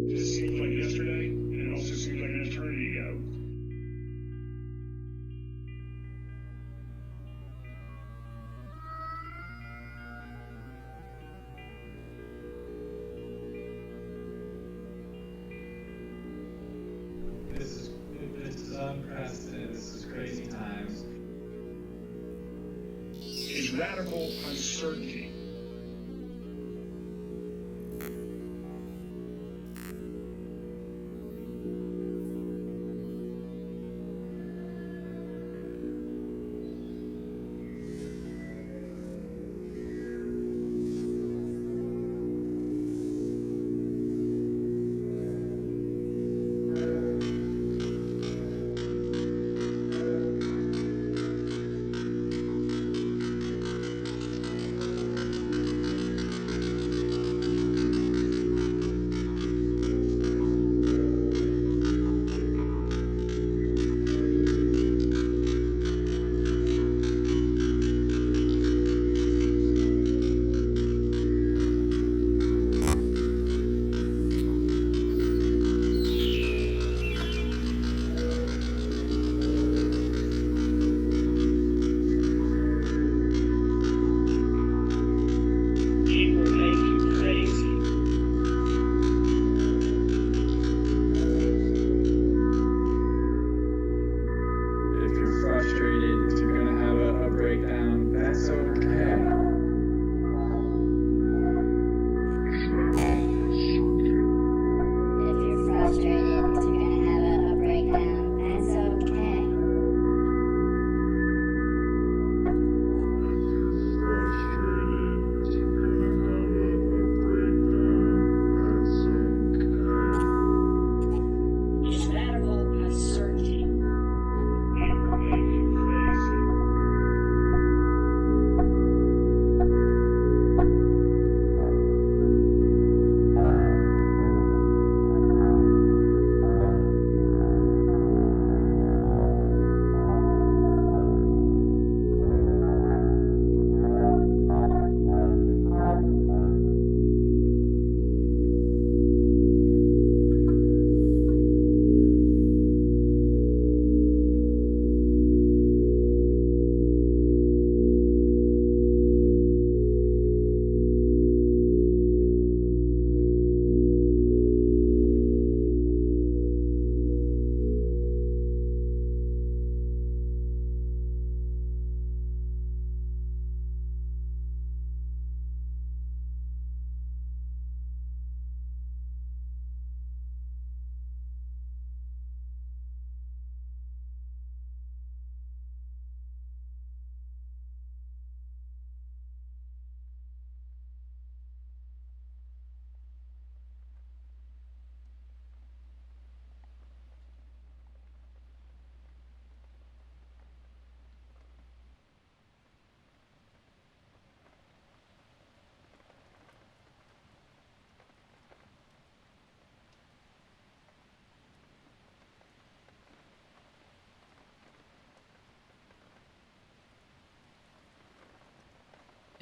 This seems like yesterday, and it also seems like an eternity ago. This is unprecedented. This is crazy times. Is radical uncertainty.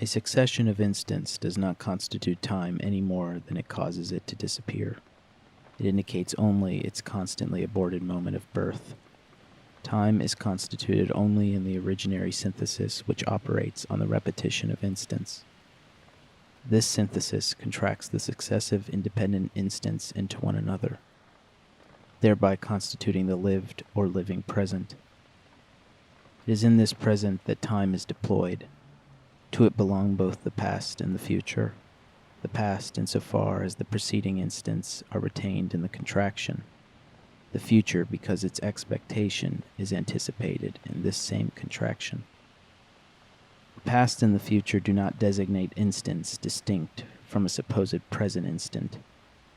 A succession of instants does not constitute time any more than it causes it to disappear. It indicates only its constantly aborted moment of birth. Time is constituted only in the originary synthesis which operates on the repetition of instants. This synthesis contracts the successive independent instants into one another, thereby constituting the lived or living present. It is in this present that time is deployed. To it belong both the past and the future. The past insofar as the preceding instants are retained in the contraction. The future because its expectation is anticipated in this same contraction. The past and the future do not designate instants distinct from a supposed present instant,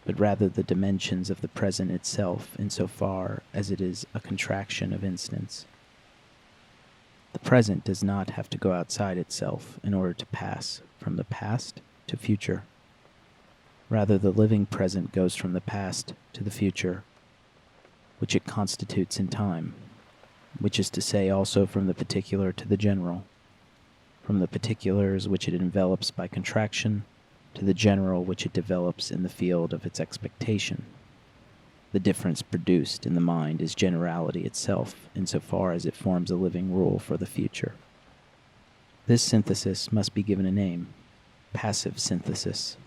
but rather the dimensions of the present itself insofar as it is a contraction of instants. The present does not have to go outside itself in order to pass from the past to future. Rather, the living present goes from the past to the future, which it constitutes in time, which is to say also from the particular to the general, from the particulars which it envelops by contraction to the general which it develops in the field of its expectation. The difference produced in the mind is generality itself, insofar as it forms a living rule for the future. This synthesis must be given a name: passive synthesis.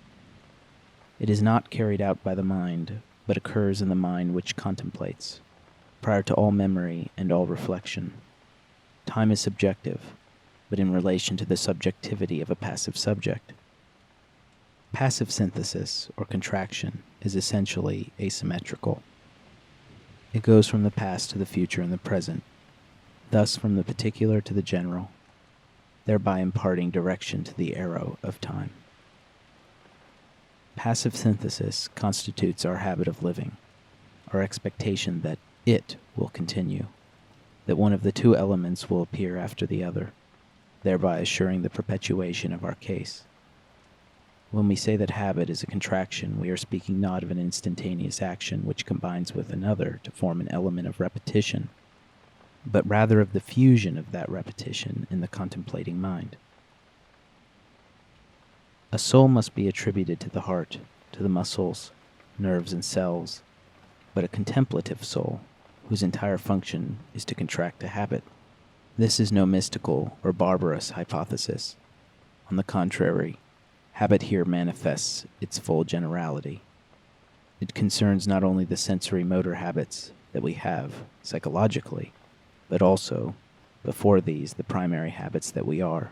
It is not carried out by the mind, but occurs in the mind which contemplates, prior to all memory and all reflection. Time is subjective, but in relation to the subjectivity of a passive subject. Passive synthesis, or contraction, is essentially asymmetrical. It goes from the past to the future and the present, thus from the particular to the general, thereby imparting direction to the arrow of time. Passive synthesis constitutes our habit of living, our expectation that it will continue, that one of the two elements will appear after the other, thereby assuring the perpetuation of our case. When we say that habit is a contraction, we are speaking not of an instantaneous action which combines with another to form an element of repetition, but rather of the fusion of that repetition in the contemplating mind. A soul must be attributed to the heart, to the muscles, nerves, and cells, but a contemplative soul, whose entire function is to contract a habit. This is no mystical or barbarous hypothesis. On the contrary, habit here manifests its full generality. It concerns not only the sensory motor habits that we have psychologically, but also, before these, the primary habits that we are,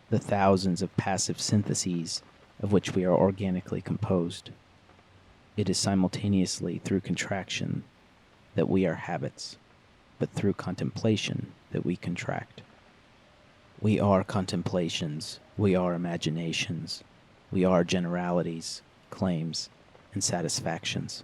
the thousands of passive syntheses of which we are organically composed. It is simultaneously through contraction that we are habits, but through contemplation that we contract. We are contemplations, we are imaginations, we are generalities, claims, and satisfactions.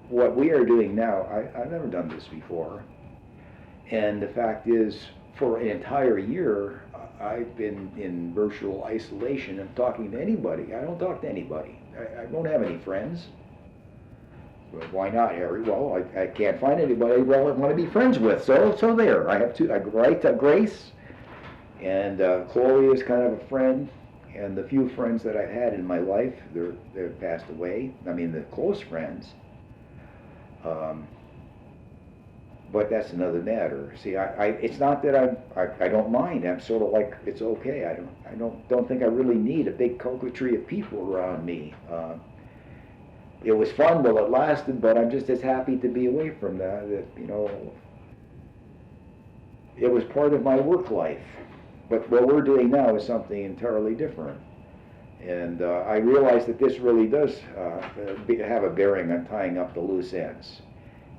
What we are doing now, I've never done this before, and the fact is, for an entire year, I've been in virtual isolation and talking to anybody. I don't talk to anybody. I don't have any friends. Well, why not, Harry? Well, I can't find anybody I want to be friends with, so there. I have two. I write to Grace, and Chloe is kind of a friend, and the few friends that I've had in my life, they've passed away. I mean, the close friends. But that's another matter. See, it's not that I don't mind. I'm sort of like, it's okay. I don't think I really need a big coquetry of people around me. It was fun while it lasted, but I'm just as happy to be away from that. You know, it was part of my work life. But what we're doing now is something entirely different. And I realize that this really does have a bearing on tying up the loose ends,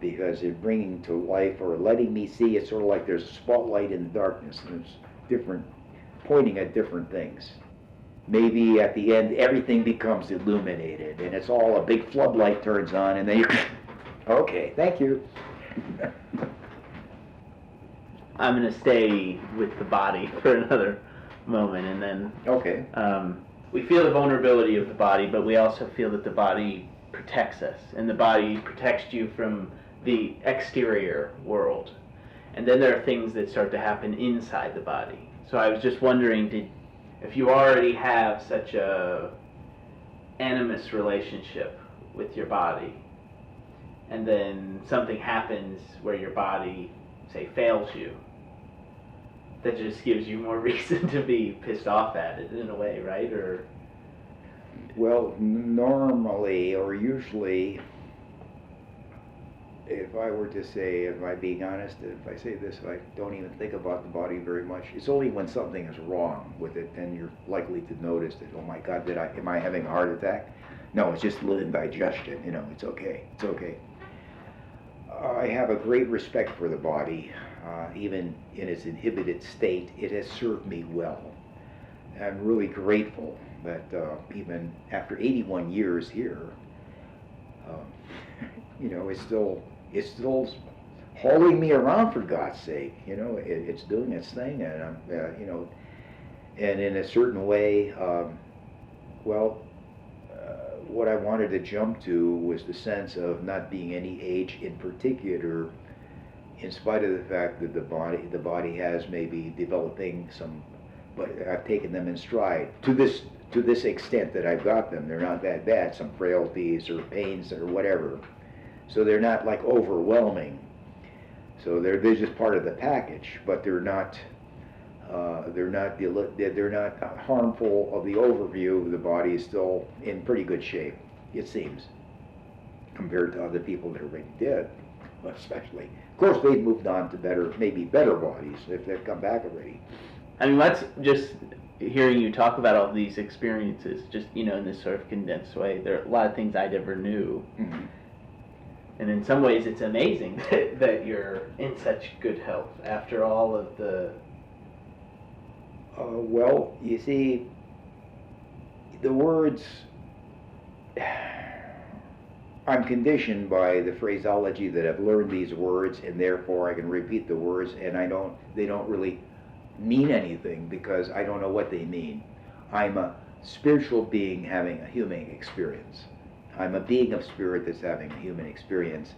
because it's bringing to life or letting me see, it's sort of like there's a spotlight in the darkness, and it's different, pointing at different things. Maybe at the end everything becomes illuminated and it's all a big floodlight turns on, and then you okay, thank you. I'm going to stay with the body for another moment, and then okay. We feel the vulnerability of the body, but we also feel that the body protects us, and the body protects you from the exterior world. And then there are things that start to happen inside the body. So I was just wondering, if you already have such a animus relationship with your body, and then something happens where your body, say, fails you, that just gives you more reason to be pissed off at it in a way, right? Or well, normally or usually, if I were to say, if I'm being honest, if I say this, I don't even think about the body very much. It's only when something is wrong with it, then you're likely to notice that, oh my God, am I having a heart attack? No, it's just little indigestion, you know, it's okay, it's okay. I have a great respect for the body. Even in its inhibited state, it has served me well. I'm really grateful that even after 81 years here, you know, it's still hauling me around, for God's sake. You know, it's doing its thing, and I'm, you know, and in a certain way, what I wanted to jump to was the sense of not being any age in particular, in spite of the fact that the body has maybe developing some, but I've taken them in stride to this extent that I've got them. They're not that bad, some frailties or pains or whatever. So they're not like overwhelming. So they're just part of the package, but they're not harmful. Of the overview, the body is still in pretty good shape, it seems, compared to other people that are already dead, especially. Of course, they've moved on to maybe better bodies if they've come back already. I mean, let's just hearing you talk about all these experiences, just, in this sort of condensed way, there are a lot of things I never knew. Mm-hmm. And in some ways it's amazing that you're in such good health after all of the... Well, you see, the words, I'm conditioned by the phraseology that I've learned these words, and therefore I can repeat the words, and they don't really mean anything because I don't know what they mean. I'm a spiritual being having a human experience. I'm a being of spirit that's having a human experience.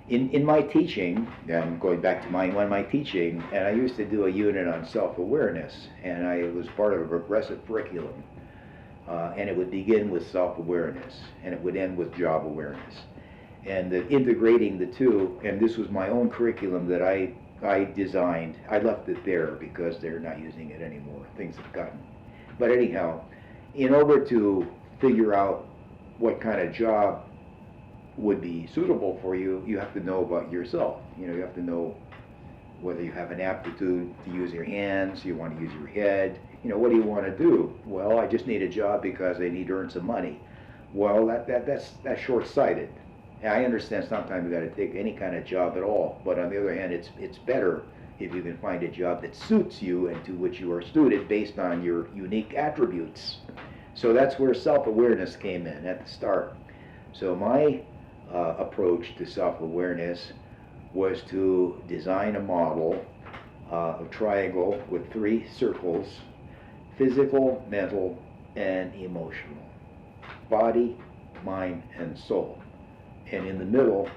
In my teaching, I'm going back to one of my teaching, and I used to do a unit on self-awareness, and I was part of a progressive curriculum, and it would begin with self-awareness, and it would end with job awareness. And integrating the two, and this was my own curriculum that I designed. I left it there because they're not using it anymore. Things have gotten. But anyhow, in order to figure out what kind of job would be suitable for you, you have to know about yourself. You have to know whether you have an aptitude to use your hands, you want to use your head. What do you want to do? Well, I just need a job because I need to earn some money. Well, that's short-sighted. I understand sometimes you got to take any kind of job at all, but on the other hand, it's better if you can find a job that suits you and to which you are suited based on your unique attributes. So that's where self-awareness came in at the start. So my approach to self-awareness was to design a model, a triangle with 3 circles: physical, mental, and emotional. Body, mind, and soul. And in the middle,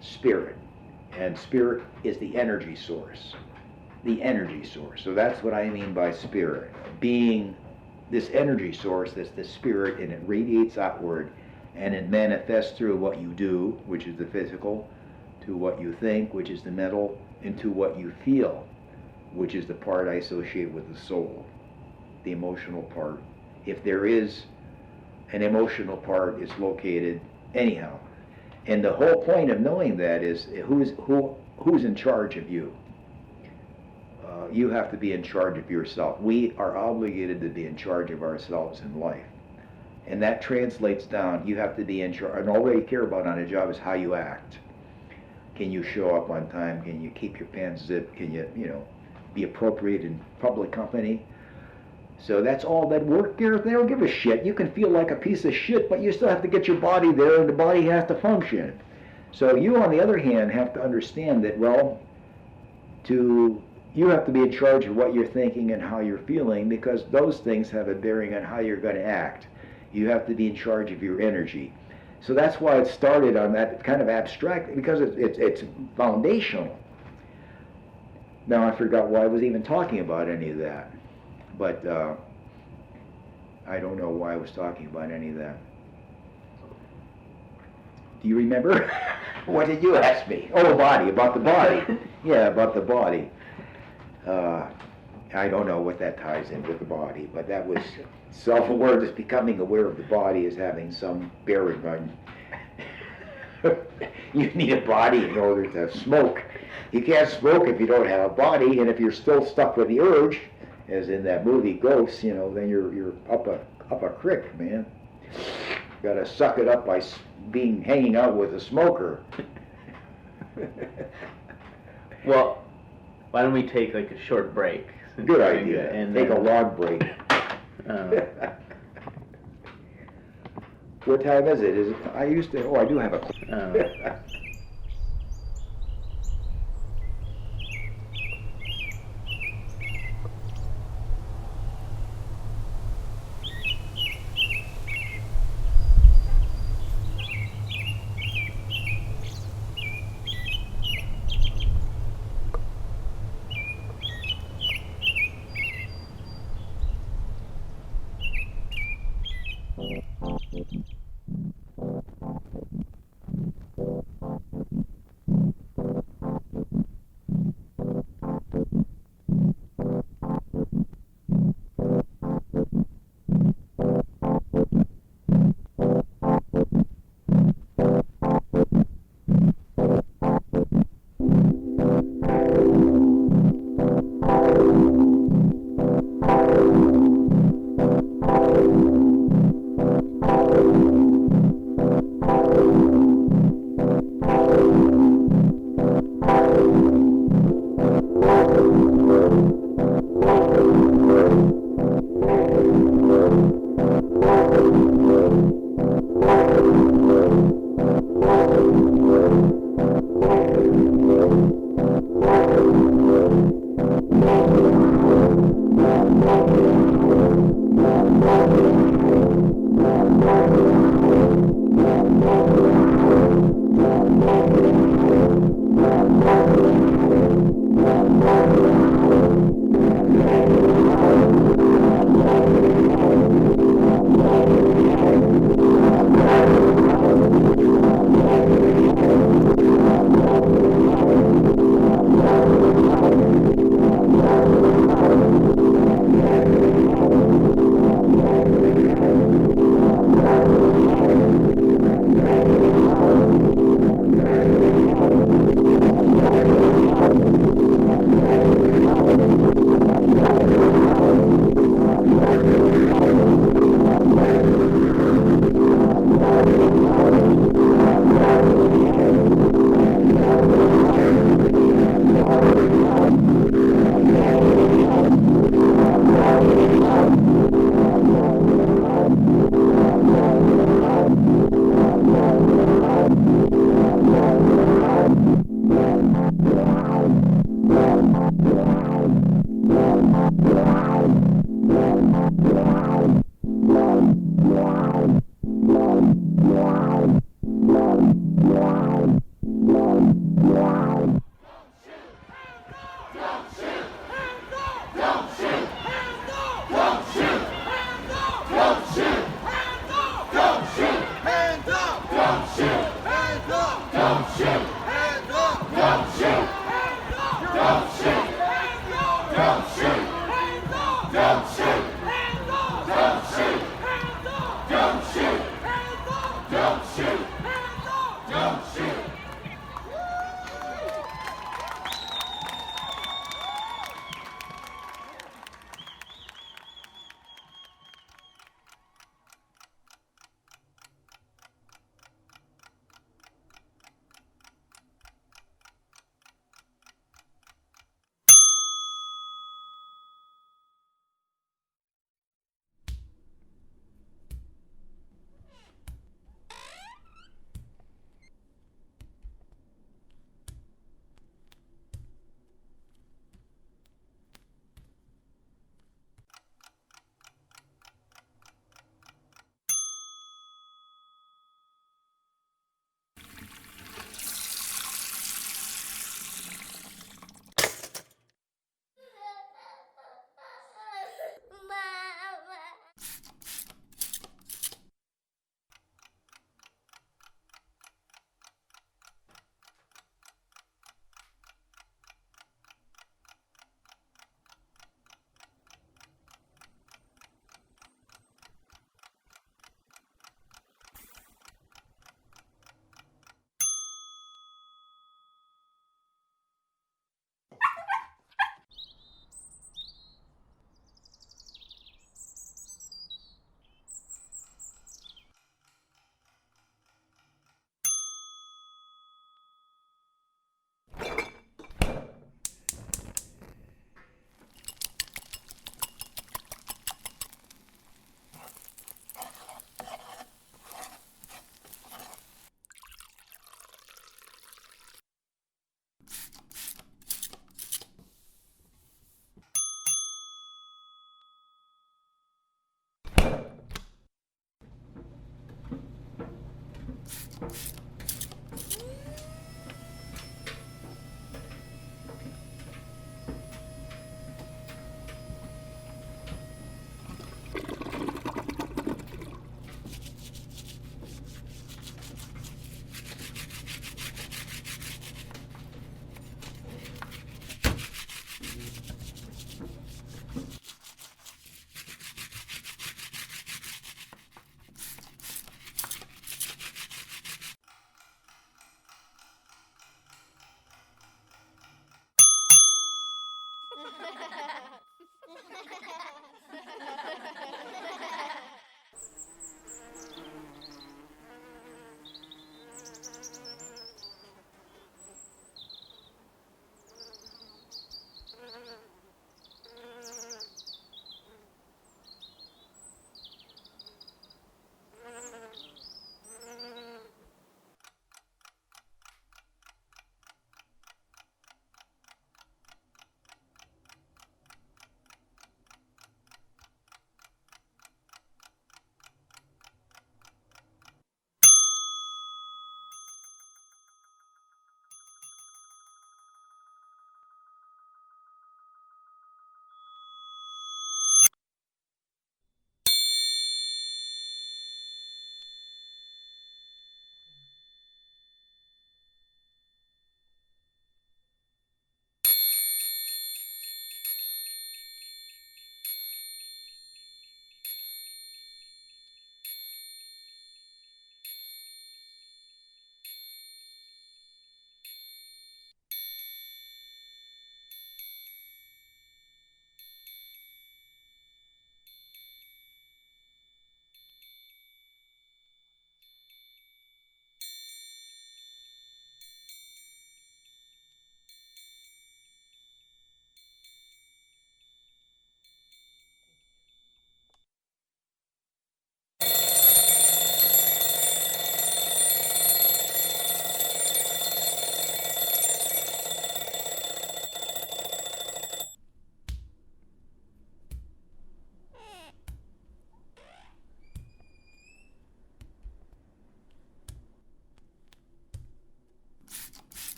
spirit. And spirit is the energy source. The energy source. So that's what I mean by spirit. Being this energy source that's the spirit, and it radiates outward, and it manifests through what you do, which is the physical, to what you think, which is the mental, and to what you feel, which is the part I associate with the soul, the emotional part. If there is an emotional part, it's located anyhow. And the whole point of knowing that is who's in charge of you. You have to be in charge of yourself. We are obligated to be in charge of ourselves in life. And that translates down, you have to be in charge. And all they care about on a job is how you act. Can you show up on time? Can you keep your pants zipped? Can you, be appropriate in public company? So that's all that work there. They don't give a shit. You can feel like a piece of shit, but you still have to get your body there, and the body has to function. So you, on the other hand, have to understand that, you have to be in charge of what you're thinking and how you're feeling, because those things have a bearing on how you're going to act. You have to be in charge of your energy. So that's why it started on that kind of abstract, because it's foundational. Now I forgot why I was even talking about any of that. But I don't know why I was talking about any of that. Do you remember? What did you ask me? Oh, body, about the body. Yeah, about the body. I don't know what that ties in with the body, but that was self-awareness, becoming aware of the body as having some bearing on. You need a body in order to smoke. You can't smoke if you don't have a body, and if you're still stuck with the urge, as in that movie Ghosts, then you're up a crick, man. You gotta suck it up by hanging out with a smoker. Well, why don't we take a short break? Good idea. And take a long break. What time is it? I do have a...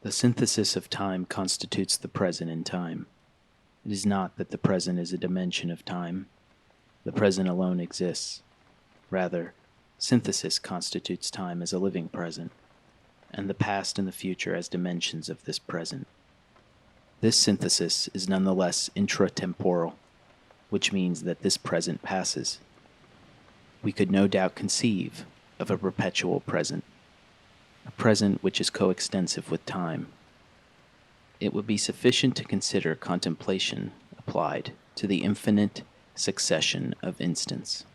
The synthesis of time constitutes the present in time. It is not that the present is a dimension of time. The present alone exists. Rather, synthesis constitutes time as a living present, and the past and the future as dimensions of this present. This synthesis is nonetheless intratemporal, which means that this present passes. We could no doubt conceive of a perpetual present, a present which is coextensive with time. It would be sufficient to consider contemplation applied to the infinite succession of instants,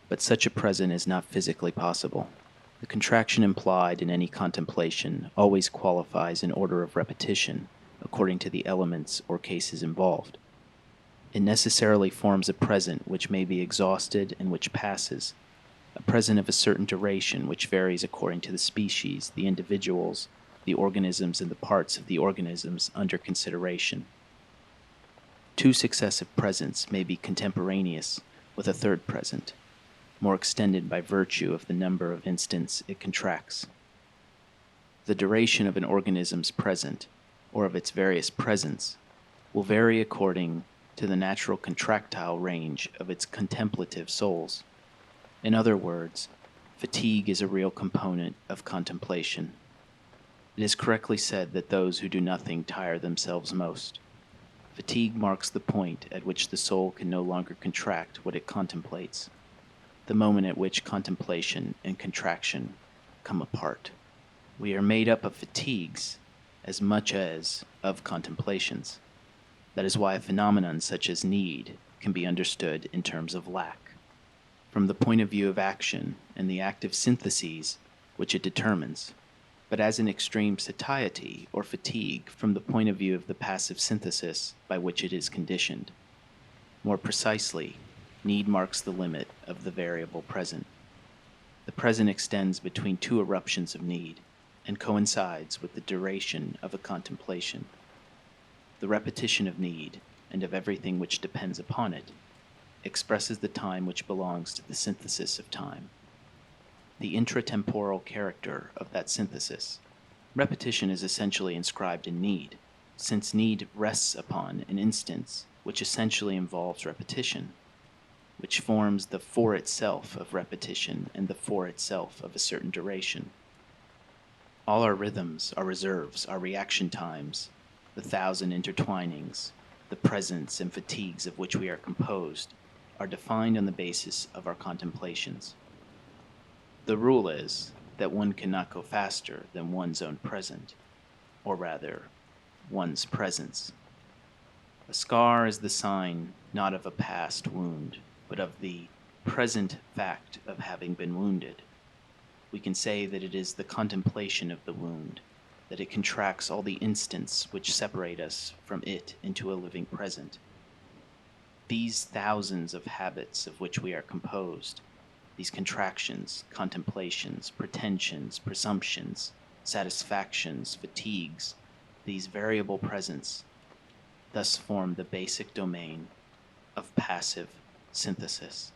but such a present is not physically possible. The contraction implied in any contemplation always qualifies in order of repetition according to the elements or cases involved. It necessarily forms a present which may be exhausted and which passes, a present of a certain duration which varies according to the species, the individuals, the organisms, and the parts of the organisms under consideration. Two successive presents may be contemporaneous with a third present, more extended by virtue of the number of instants it contracts. The duration of an organism's present, or of its various presents, will vary according to the natural contractile range of its contemplative souls. In other words, fatigue is a real component of contemplation. It is correctly said that those who do nothing tire themselves most. Fatigue marks the point at which the soul can no longer contract what it contemplates. the moment at which contemplation and contraction come apart. We are made up of fatigues as much as of contemplations. That is why a phenomenon such as need can be understood in terms of lack, from the point of view of action and the active syntheses which it determines, but as an extreme satiety or fatigue from the point of view of the passive synthesis by which it is conditioned. More precisely, need marks the limit of the variable present. The present extends between two eruptions of need and coincides with the duration of a contemplation. The repetition of need and of everything which depends upon it expresses the time which belongs to the synthesis of time, the intratemporal character of that synthesis. Repetition is essentially inscribed in need, since need rests upon an instance which essentially involves repetition, which forms the for itself of repetition and the for itself of a certain duration. All our rhythms, our reserves, our reaction times, the thousand intertwinings, the presence and fatigues of which we are composed, are defined on the basis of our contemplations. The rule is that one cannot go faster than one's own present, or rather, one's presence. A scar is the sign not of a past wound, but of the present fact of having been wounded. We can say that it is the contemplation of the wound, that it contracts all the instants which separate us from it into a living present. These thousands of habits of which we are composed, these contractions, contemplations, pretensions, presumptions, satisfactions, fatigues, these variable presents, thus form the basic domain of passive synthesis.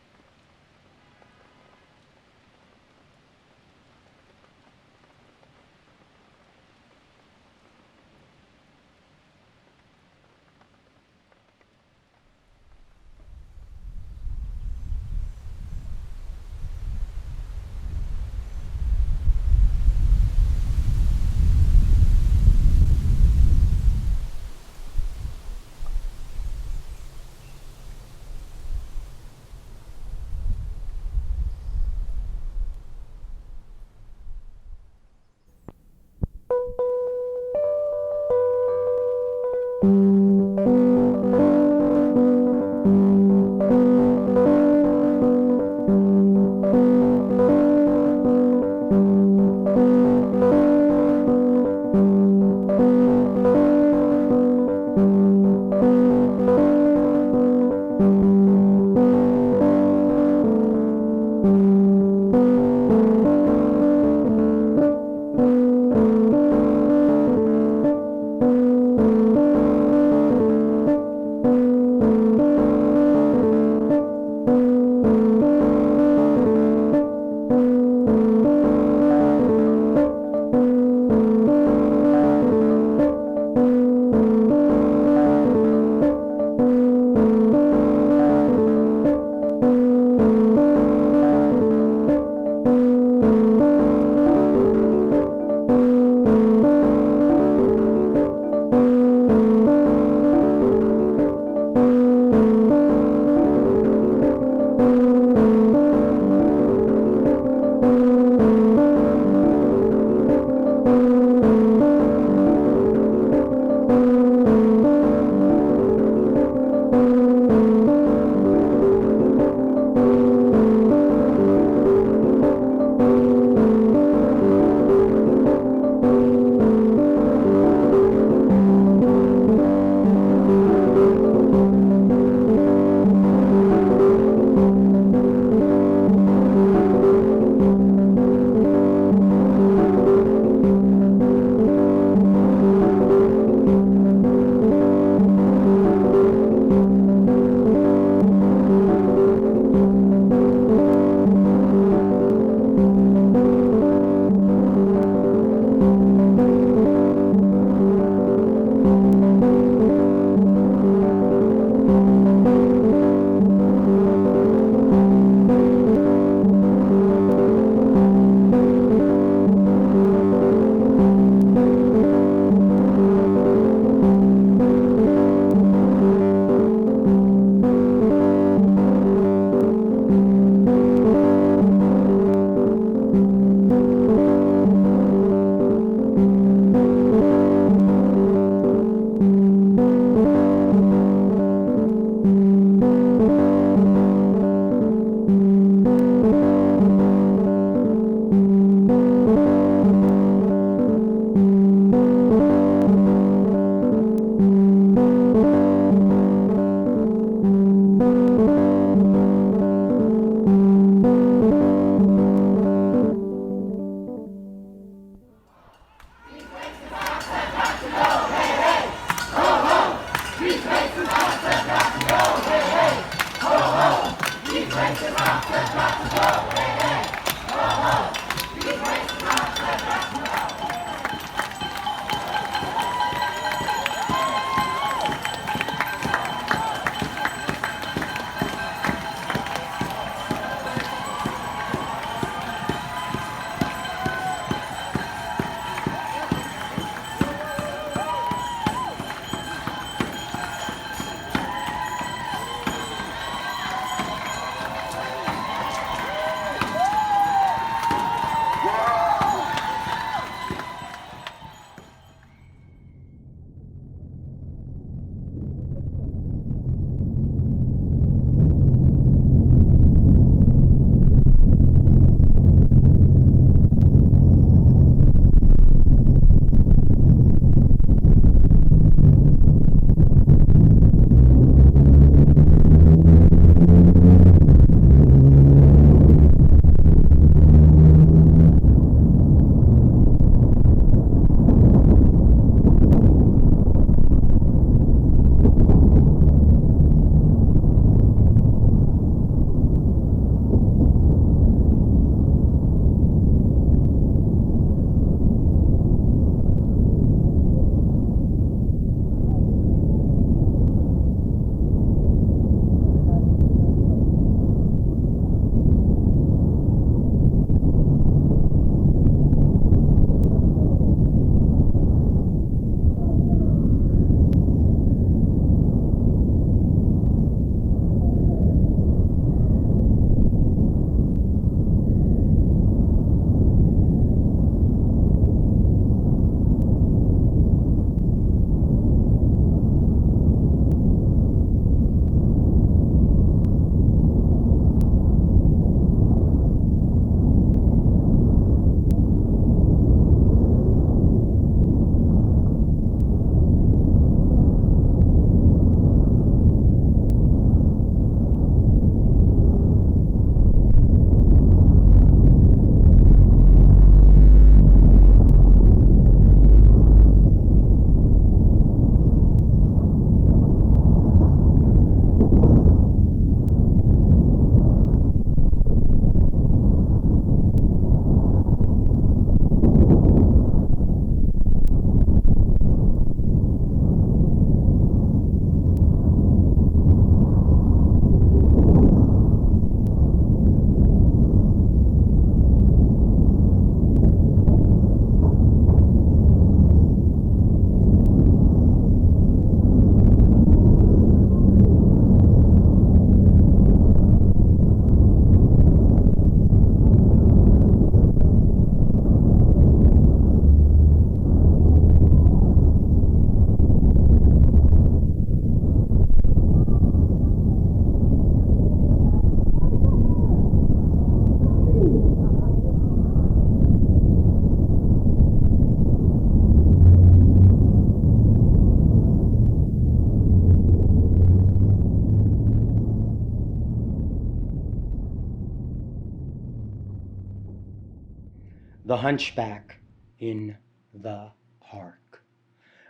The Hunchback in the Park.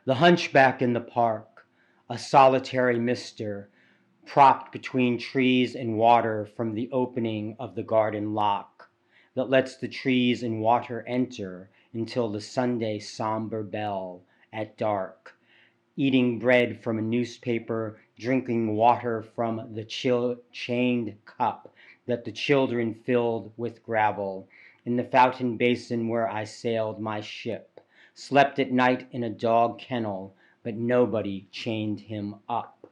The hunchback in the park, a solitary mister, propped between trees and water from the opening of the garden lock that lets the trees and water enter until the Sunday somber bell at dark, eating bread from a newspaper, drinking water from the chained cup that the children filled with gravel, in the fountain basin where I sailed my ship, slept at night in a dog kennel, but nobody chained him up.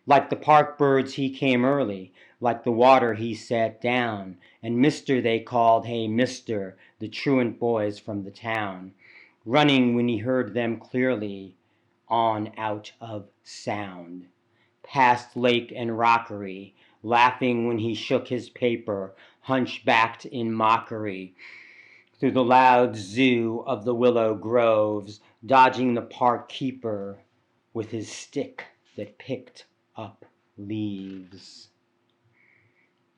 Like the park birds he came early, like the water he sat down, and mister they called, hey mister, the truant boys from the town, running when he heard them clearly, on out of sound, past lake and rockery, laughing when he shook his paper, hunchbacked in mockery, through the loud zoo of the willow groves, dodging the park keeper with his stick that picked up leaves.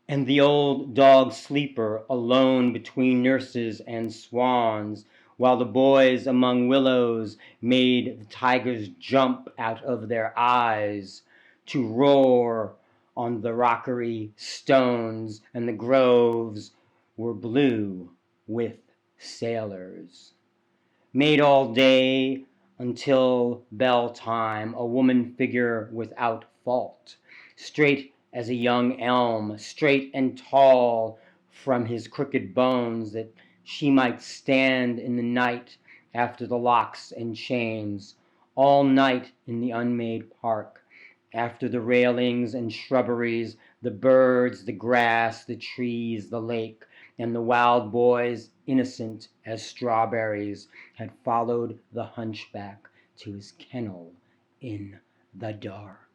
And the old dog sleeper, alone between nurses and swans, while the boys among willows made the tigers jump out of their eyes to roar on the rockery stones, and the groves were blue with sailors. Made all day until bell time, a woman figure without fault, straight as a young elm, straight and tall from his crooked bones, that she might stand in the night after the locks and chains, all night in the unmade park, after the railings and shrubberies, the birds, the grass, the trees, the lake, and the wild boys, innocent as strawberries, had followed the hunchback to his kennel in the dark.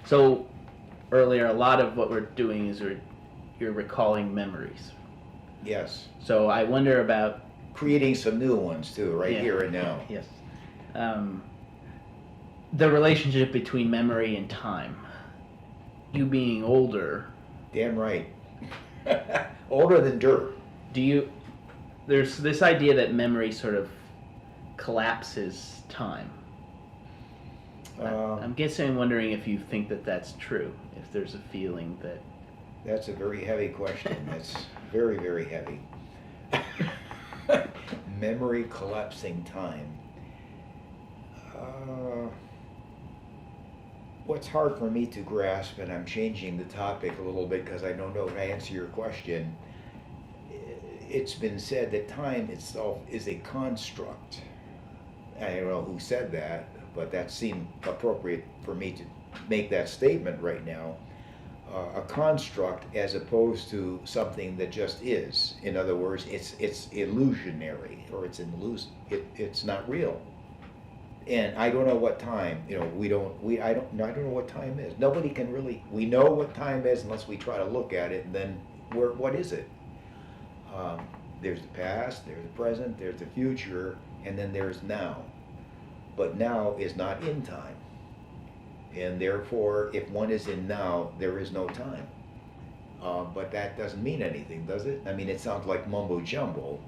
So earlier, a lot of what we're doing is you're recalling memories. Yes. So I wonder about Creating some new ones too, right Yeah. here and now. yes, the relationship between memory and time. You being older, Damn right. Older than dirt. there's this idea that memory sort of collapses time. I'm wondering if you think that that's true, if there's a feeling that... That's a very heavy question. That's very, very heavy. Memory collapsing time. What's hard for me to grasp, and I'm changing the topic a little bit because I don't know if I answer your question. It's been said that time itself is a construct. I don't know who said that, but that seemed appropriate for me to make that statement right now. A construct as opposed to something that just is. In other words, it's illusionary, or it's not real. And I don't know what time, I don't know what time is. Nobody can really, we know what time is unless we try to look at it, and then what is it? There's the past, there's the present, there's the future, and then there's now. But now is not in time. And therefore, if one is in now, there is no time. But that doesn't mean anything, does it? I mean, it sounds like mumbo jumbo.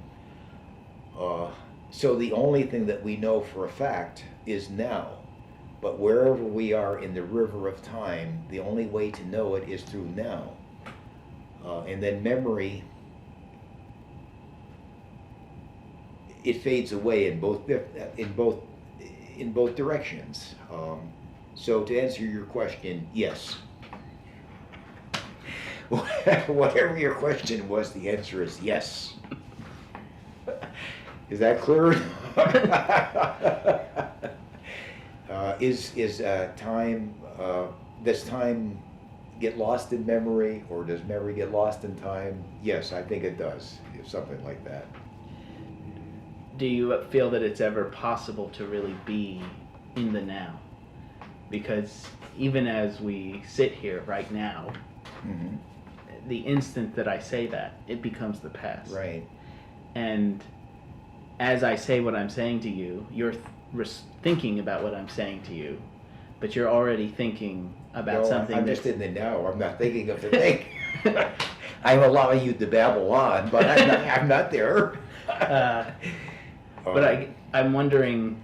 So the only thing that we know for a fact is now. But wherever we are in the river of time, the only way to know it is through now. And then memory, it fades away in both directions. So to answer your question, yes. Whatever your question was, the answer is yes. Is that clear? Is time, does time get lost in memory, or does memory get lost in time? Yes, I think it does, something like that. Do you feel that it's ever possible to really be in the now? Because even as we sit here right now, Mm-hmm. the instant that I say that, it becomes the past. Right. And as I say what I'm saying to you, you're thinking about what I'm saying to you, but you're already thinking about something I'm just in the now. I'm not thinking of the thing. I'm allowing you to babble on, but I'm not there. But I'm wondering,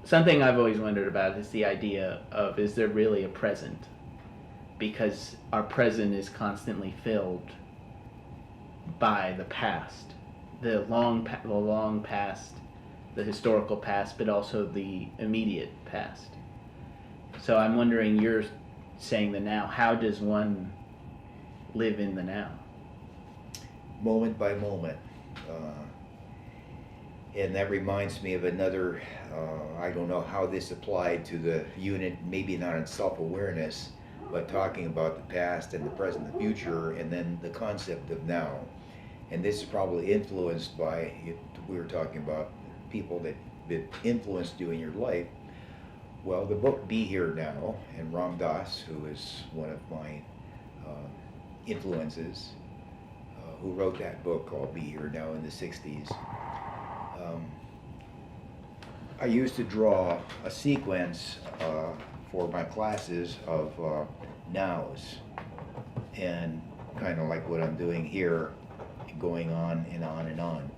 something I've always wondered about is the idea of, is there really a present? Because our present is constantly filled by the past, the long past, the historical past, but also the immediate past. So I'm wondering, you're saying the now, how does one live in the now? Moment by moment. And that reminds me of another, I don't know how this applied to the unit, maybe not in self-awareness, but talking about the past and the present and the future, and then the concept of now. And this is probably influenced by, we were talking about people that influenced you in your life. Well, the book Be Here Now, and Ram Dass, who is one of my influences, who wrote that book called Be Here Now in the 60s. I used to draw a sequence for my classes of nows, and kind of like what I'm doing here, going on and on and on.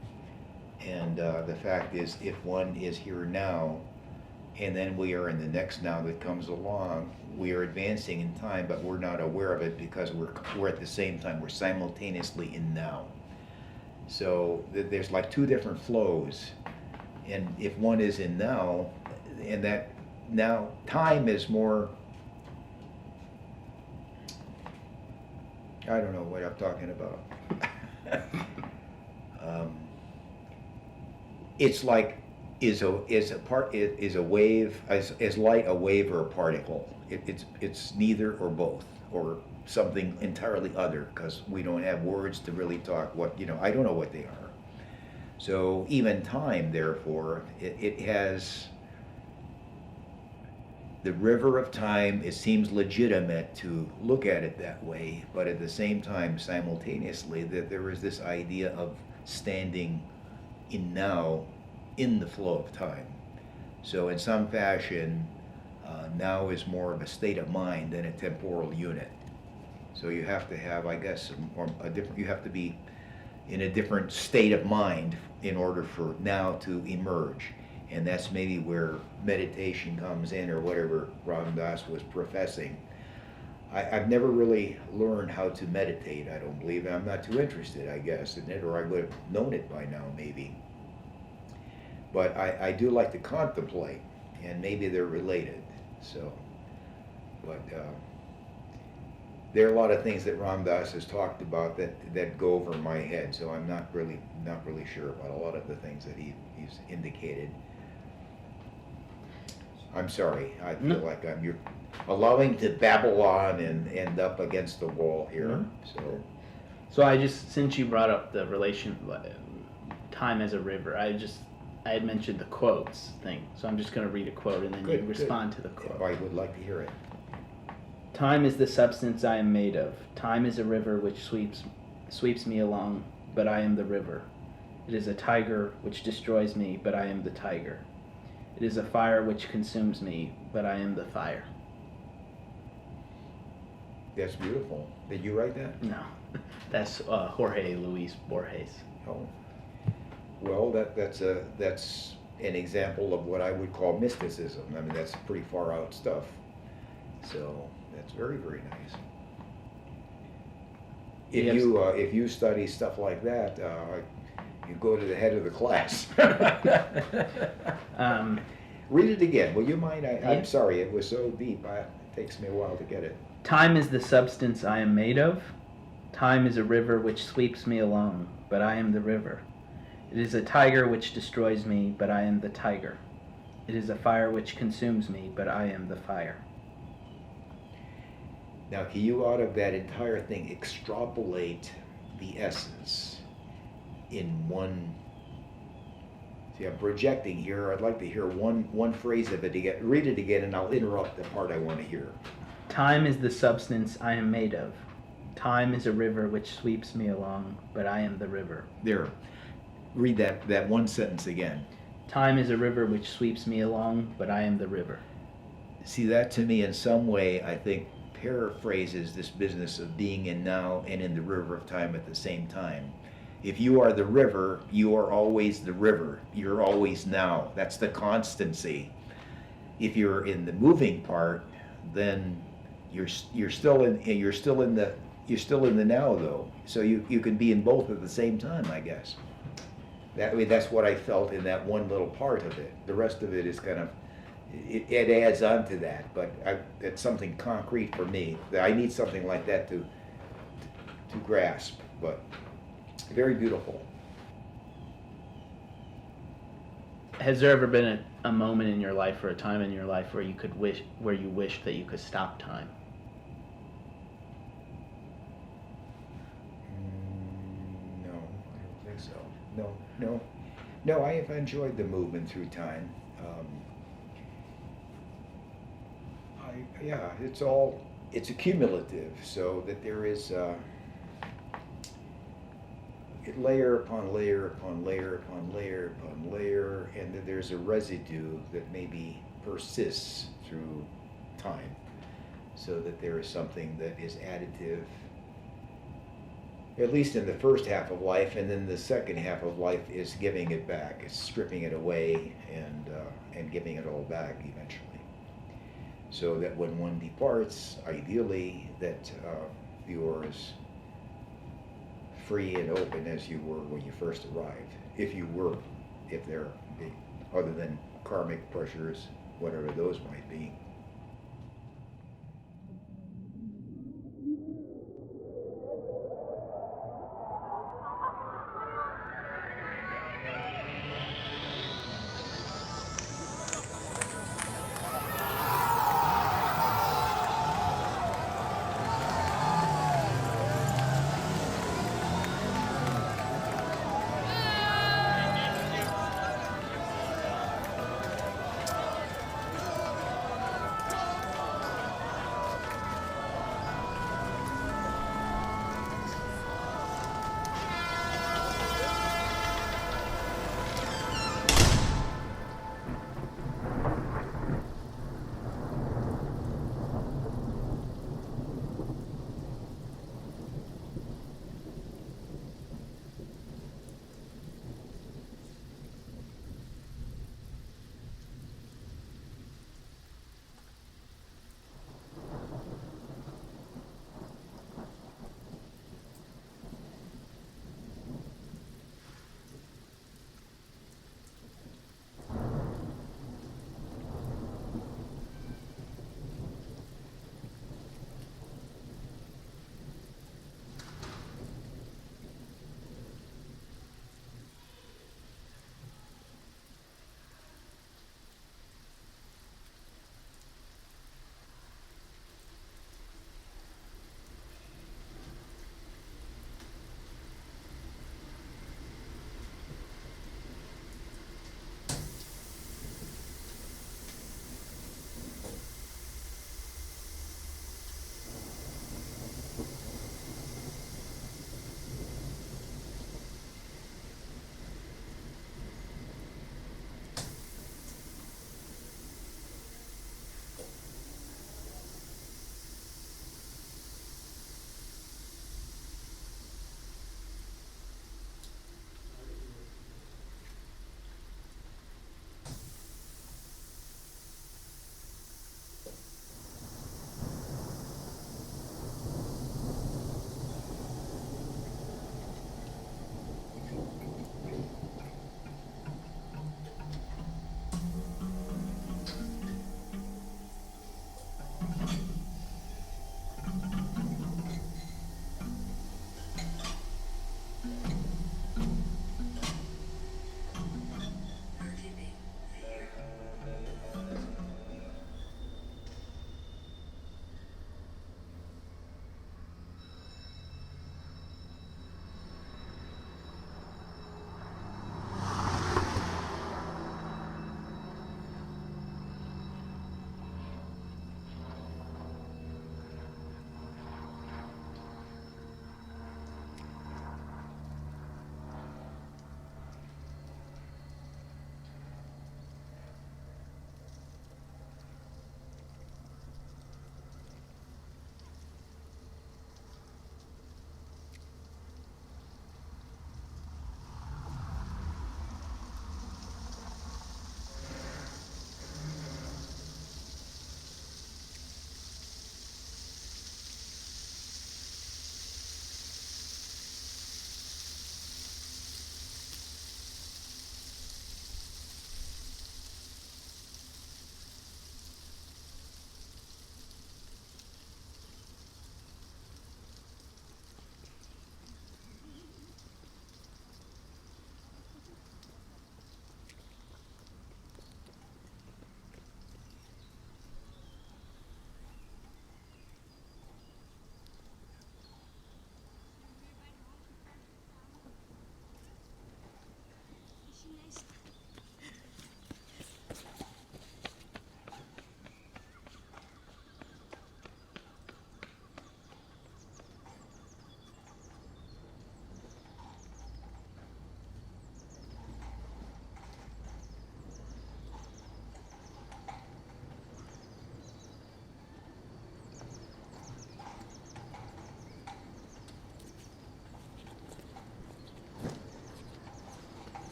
And the fact is, if one is here now, and then we are in the next now that comes along, we are advancing in time, but we're not aware of it because we're at the same time, we're simultaneously in now. So there's like two different flows, and if one is in now, and that now time is more, I don't know what I'm talking about. It's like, is a wave, is light a wave or a particle? It's neither or both, or something entirely other, because we don't have words to really talk what, I don't know what they are. So even time, therefore, it has, the river of time, it seems legitimate to look at it that way, but at the same time, simultaneously, that there is this idea of standing in now, in the flow of time. So in some fashion, now is more of a state of mind than a temporal unit. So you have to have, I guess, you have to be in a different state of mind in order for now to emerge. And that's maybe where meditation comes in, or whatever Ram Dass was professing. I've never really learned how to meditate, I don't believe. I'm not too interested, I guess, in it, or I would have known it by now, maybe. But I do like to contemplate, and maybe they're related. So, but there are a lot of things that Ram Dass has talked about that go over my head. So I'm not really sure about a lot of the things that he's indicated. I'm sorry. I feel like you're allowing to babble on and end up against the wall here. So I just, since you brought up the relation, time as a river, I had mentioned the quotes thing. So I'm just going to read a quote and then you respond to the quote. I would like to hear it. Time is the substance I am made of. Time is a river which sweeps me along, but I am the river. It is a tiger which destroys me, but I am the tiger. It is a fire which consumes me, but I am the fire. That's beautiful. Did you write that? No, that's Jorge Luis Borges. Oh, well, that's an example of what I would call mysticism. I mean, that's pretty far out stuff. So that's very, very nice. If you study stuff like that, you go to the head of the class. Read it again. Will you mind? I'm sorry, it was so deep. It takes me a while to get it. Time is the substance I am made of. Time is a river which sweeps me along, but I am the river. It is a tiger which destroys me, but I am the tiger. It is a fire which consumes me, but I am the fire. Now, can you, out of that entire thing, extrapolate the essence in one? See, I'm projecting here. I'd like to hear one phrase of it again. Read it again, and I'll interrupt the part I want to hear. Time is the substance I am made of. Time is a river which sweeps me along, but I am the river. There. Read that one sentence again. Time is a river which sweeps me along, but I am the river. See, that to me in some way, I think, paraphrases this business of being in now and in the river of time at the same time. If you are the river, you are always the river. You're always now. That's the constancy. If you're in the moving part, then you're still in the now, though. So you can be in both at the same time, I guess. That's what I felt in that one little part of it. The rest of it is kind of, it adds on to that, but it's something concrete for me. I need something like that to grasp, but very beautiful. Has there ever been a moment in your life or a time in your life where you wished that you could stop time? No, I don't think so. No. I have enjoyed the movement through time. It's accumulative, so that there is layer upon layer upon layer upon layer upon layer, and that there's a residue that maybe persists through time, so that there is something that is additive, at least in the first half of life, and then the second half of life is giving it back. It's stripping it away and giving it all back eventually. So that when one departs, ideally, that you're as free and open as you were when you first arrived. If there be, other than karmic pressures, whatever those might be.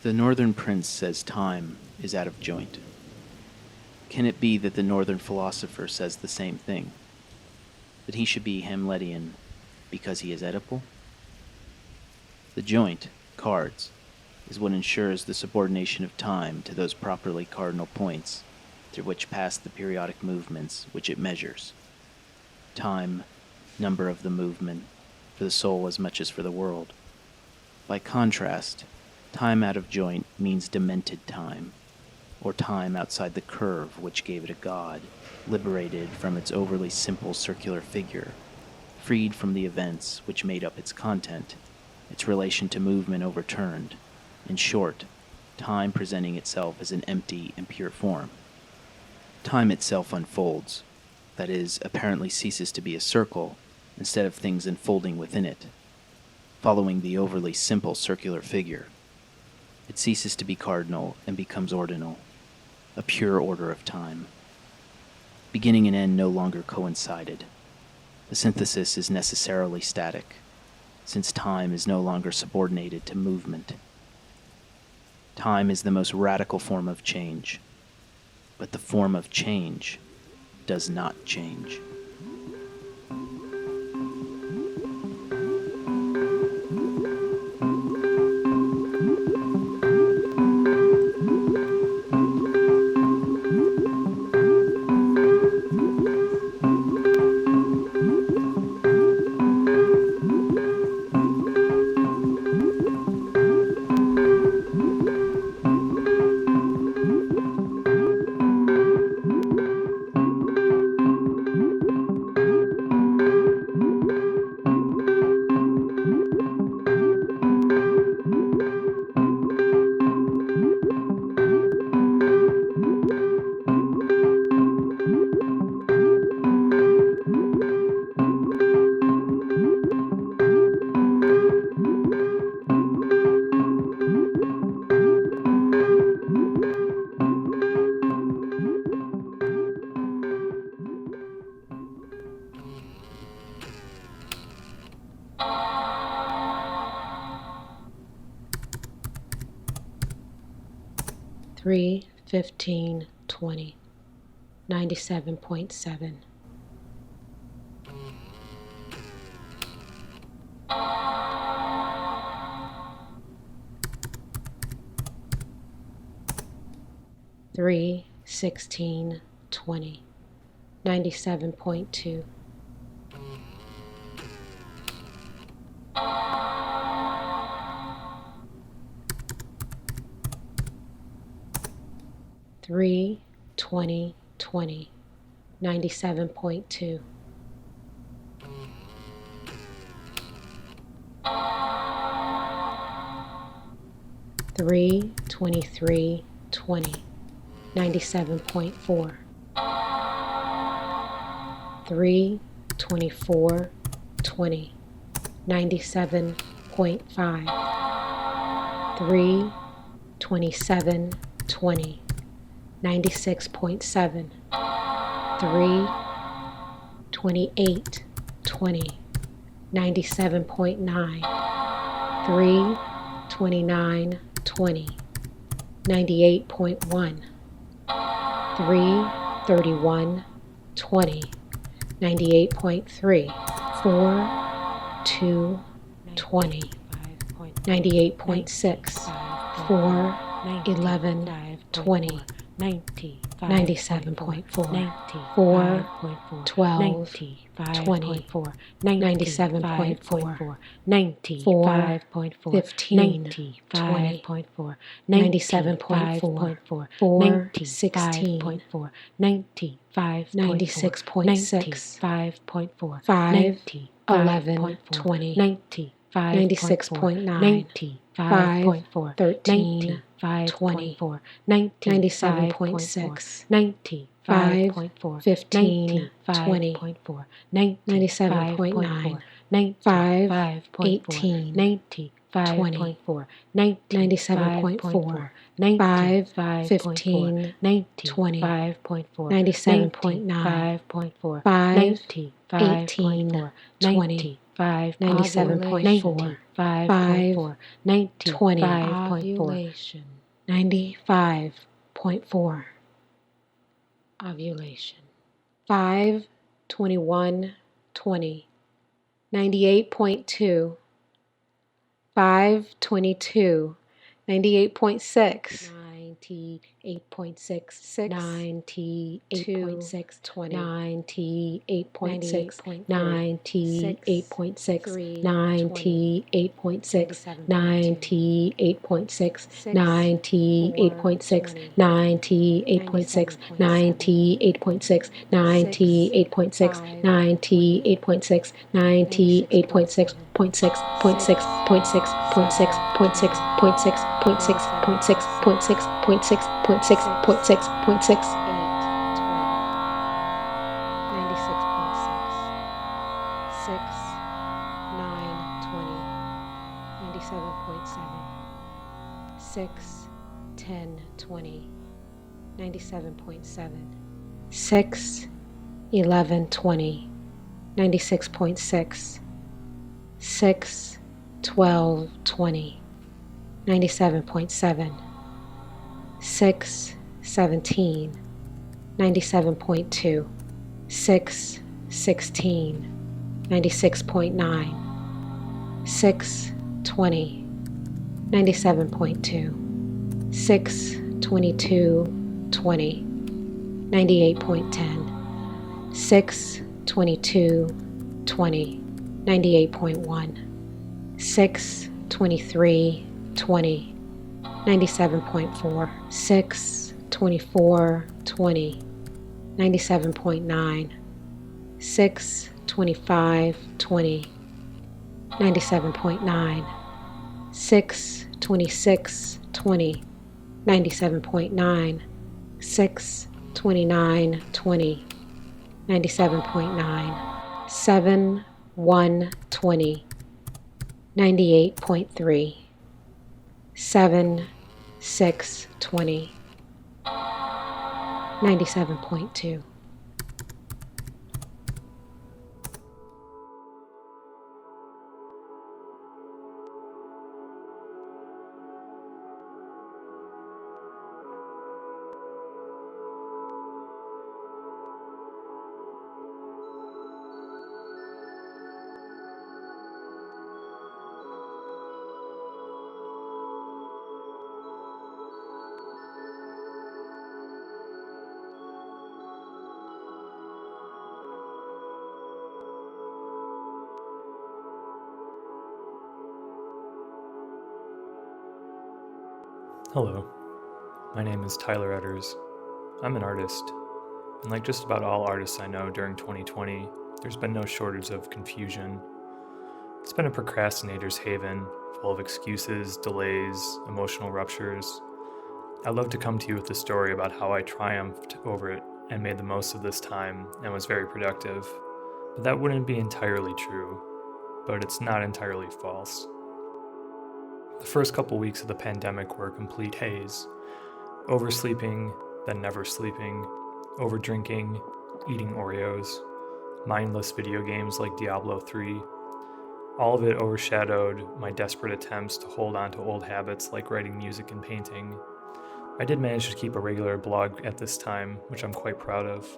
The northern prince says time is out of joint. Can it be that the northern philosopher says the same thing? That he should be Hamletian because he is Oedipal? The joint, cards, is what ensures the subordination of time to those properly cardinal points through which pass the periodic movements which it measures. Time, number of the movement, for the soul as much as for the world. By contrast, time out of joint means demented time, or time outside the curve which gave it a god, liberated from its overly simple circular figure, freed from the events which made up its content, its relation to movement overturned. In short, time presenting itself as an empty and pure form. Time itself unfolds, that is, apparently ceases to be a circle, instead of things unfolding within it, following the overly simple circular figure. It ceases to be cardinal and becomes ordinal, a pure order of time. Beginning and end no longer coincided. The synthesis is necessarily static, since time is no longer subordinated to movement. Time is the most radical form of change, but the form of change does not change. Three 15 20 97.7. Three 16 20 97.2. Three 20 20 97.2. Three 23 20 97.4. Three 24 20 97.5. Three 27 20 96.7. Three 28 20 97.9. Three 29 20 98.1. Three 31 20 98.3. Four 2 20 98.6. Four 11 20 97.4. 4 12 20 97.4. 4 15 20 97.4. 4 16 96.6. 5 11 20 96.9. 5 13 20 97.6. 5 15 20 97.9. 5 18 5.4, 97.4, 5, 15, 20, 5.4, 97.9, 5, 18, 20, 5, 97.4, 5, 20, 5.4, 95.4, ovulation, 5, 21, 20, 98.2, 5, 22, 98.6, 98.6, 98.6, 20, 98.6, 98.6, 98.6, 98.6, 98.6, 98.6, 98.6, 98.6, 98.6, 98.6, 0.6, 0.6, 0.6, 0.6, 0.6, 0.6, 0.6, 0.6, 0.6, 0.6, 0.6, 0.6, 0.6, 96.6, 9, 20, 97.7, 6, 10, 20, 97.7, 6, 11, 20, 96.6, 6, 12, 20, 97.7, 6, 17, 97.2, 6, 16, 96.9, 6, 20, 97.2, 6, 22, 20, 98.10, 6, 22, 20, 98.1, 6, 23, 20, 97.4, 6, 24, 20, 97.9, 6, 25, 20, 97.9, 6, 26, 20, 97.9, 6, 29, 20, 97.9, 7, 1, 20, 98.3, 7, 6, 20, 97.2. Hello, my name is Tyler Edders. I'm an artist, and like just about all artists I know during 2020, there's been no shortage of confusion. It's been a procrastinator's haven, full of excuses, delays, emotional ruptures. I'd love to come to you with a story about how I triumphed over it and made the most of this time and was very productive, but that wouldn't be entirely true, but it's not entirely false. The first couple weeks of the pandemic were a complete haze. Oversleeping, then never sleeping, overdrinking, eating Oreos, mindless video games like Diablo 3. All of it overshadowed my desperate attempts to hold on to old habits like writing music and painting. I did manage to keep a regular blog at this time, which I'm quite proud of.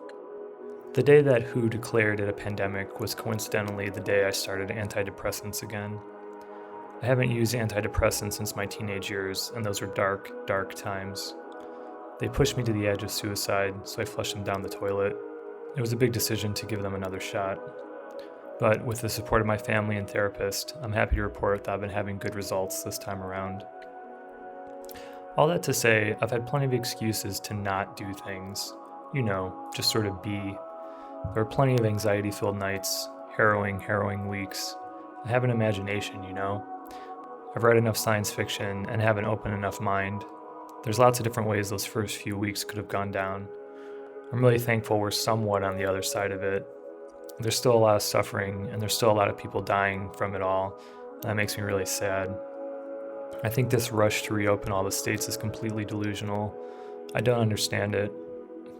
The day that WHO declared it a pandemic was coincidentally the day I started antidepressants again. I haven't used antidepressants since my teenage years, and those were dark, dark times. They pushed me to the edge of suicide, so I flushed them down the toilet. It was a big decision to give them another shot. But with the support of my family and therapist, I'm happy to report that I've been having good results this time around. All that to say, I've had plenty of excuses to not do things. You know, just sort of be. There are plenty of anxiety-filled nights, harrowing weeks. I have an imagination, you know. I've read enough science fiction and have an open enough mind. There's lots of different ways those first few weeks could have gone down. I'm really thankful we're somewhat on the other side of it. There's still a lot of suffering, and there's still a lot of people dying from it all, and that makes me really sad. I think this rush to reopen all the states is completely delusional. I don't understand it.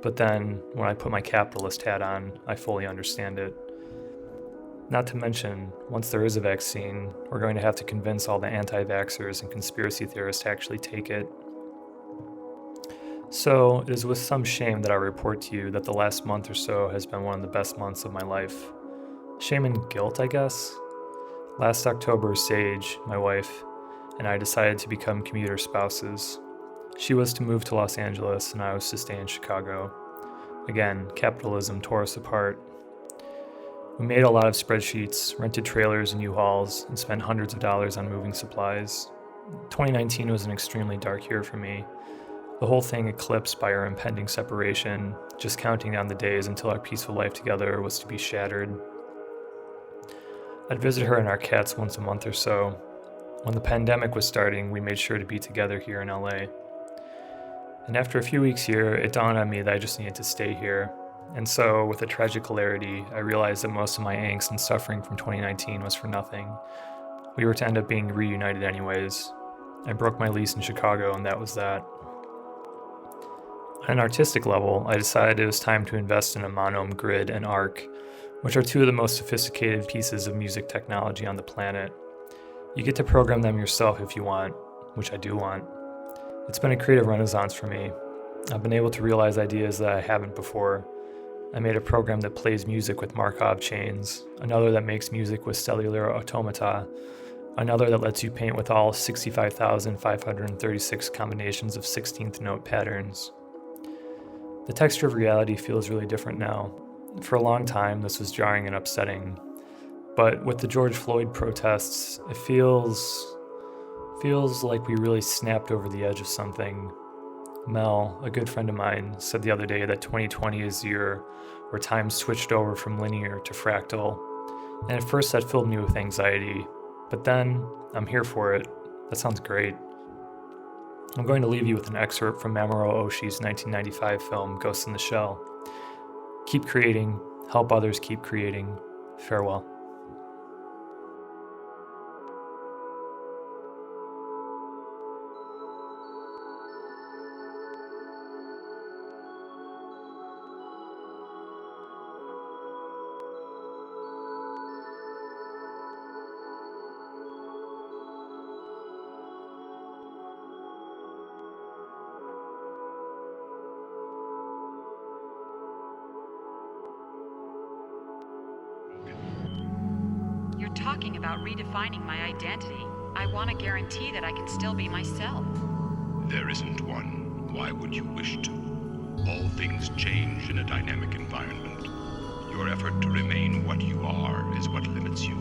But then, when I put my capitalist hat on, I fully understand it. Not to mention, once there is a vaccine, we're going to have to convince all the anti-vaxxers and conspiracy theorists to actually take it. So, it is with some shame that I report to you that the last month or so has been one of the best months of my life. Shame and guilt, I guess. Last October, Sage, my wife, and I decided to become commuter spouses. She was to move to Los Angeles, and I was to stay in Chicago. Again, capitalism tore us apart. We made a lot of spreadsheets, rented trailers and U-Hauls, and spent hundreds of dollars on moving supplies. 2019 was an extremely dark year for me. The whole thing eclipsed by our impending separation, just counting down the days until our peaceful life together was to be shattered. I'd visit her and our cats once a month or so. When the pandemic was starting, we made sure to be together here in LA. And after a few weeks here, it dawned on me that I just needed to stay here. And so, with a tragic hilarity, I realized that most of my angst and suffering from 2019 was for nothing. We were to end up being reunited anyways. I broke my lease in Chicago, and that was that. On an artistic level, I decided it was time to invest in a Monome Grid and Arc, which are two of the most sophisticated pieces of music technology on the planet. You get to program them yourself if you want, which I do want. It's been a creative renaissance for me. I've been able to realize ideas that I haven't before. I made a program that plays music with Markov chains, another that makes music with cellular automata, another that lets you paint with all 65,536 combinations of 16th note patterns. The texture of reality feels really different now. For a long time, this was jarring and upsetting. But with the George Floyd protests, it feels like we really snapped over the edge of something. Mel, a good friend of mine, said the other day that 2020 is the year where time switched over from linear to fractal. And at first that filled me with anxiety, but then I'm here for it. That sounds great. I'm going to leave you with an excerpt from Mamoru Oshii's 1995 film, Ghost in the Shell. Keep creating, help others keep creating. Farewell. Talking about redefining my identity. I want to guarantee that I can still be myself. There isn't one. Why would you wish to? All things change in a dynamic environment. Your effort to remain what you are is what limits you.